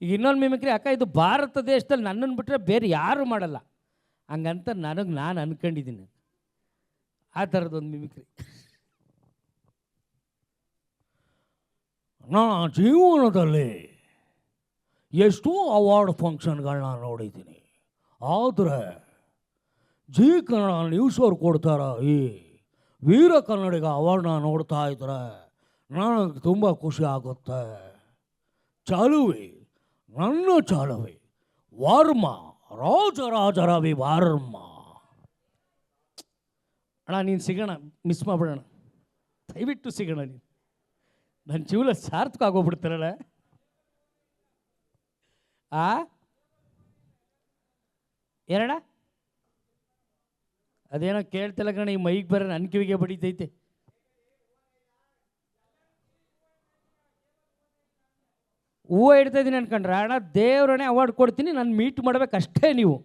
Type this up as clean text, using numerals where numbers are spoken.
ಈಗ ಇನ್ನೊಂದು ಮಿಮಿಕ್ರಿ, ಅಕ್ಕ ಇದು ಭಾರತ ದೇಶದಲ್ಲಿ ನನ್ನನ್ನು ಬಿಟ್ಟರೆ ಬೇರೆ ಯಾರು ಮಾಡಲ್ಲ ಹಂಗಂತ ನಾನು ಅನ್ಕೊಂಡಿದ್ದೀನಿ. ಆ ಥರದೊಂದು ಮಿಮಿಕ್ರಿ. ನಾ ಜೀವನದಲ್ಲಿ ಎಷ್ಟೋ ಅವಾರ್ಡ್ ಫಂಕ್ಷನ್ಗಳನ್ನ ನೋಡಿದ್ದೀನಿ, ಆದರೆ ಜಿ ಕನ್ನಡ ನ್ಯೂಸ್ ಅವ್ರು ಕೊಡ್ತಾರ ಈ ವೀರ ಕನ್ನಡಿಗ ಅವಾರ್ಡ್ನ ನೋಡ್ತಾ ಇದ್ರೆ ನನಗೆ ತುಂಬ ಖುಷಿ ಆಗುತ್ತೆ. ಚಾಲುವೆ ನನ್ನ ಚಾಲುವೆ ವರ್ಮ ರಾಜರಾಜರವಿ ವರ್ಮ. ಅಣ್ಣ ನೀನು ಸಿಗೋಣ, ಮಿಸ್ ಮಾಡ್ಬಿಡೋಣ, ದಯವಿಟ್ಟು ಸಿಗೋಣ. ನೀನು ನನ್ನ ಜೀವನ ಸಾರ್ಥಕ ಆಗೋಗ್ಬಿಡ್ತಾರಲ್ಲ. ಏನಣ್ಣ ಅದೇನೋ ಕೇಳ್ತಿಲ್ಲ ಕಣ, ಈ ಮೈಗೆ ಬರೋ ನನ್ನ ಕಿವಿಗೆ ಬಡಿತೈತೆ. ಹೂವು ಇಡ್ತಾಯಿದ್ದೀನಿ ಅನ್ಕೊಂಡ್ರೆ ಅಣ್ಣ, ದೇವ್ರನ್ನೇ ಅವಾರ್ಡ್ ಕೊಡ್ತೀನಿ, ನಾನು ಮೀಟ್ ಮಾಡ್ಬೇಕಷ್ಟೇ ನೀವು.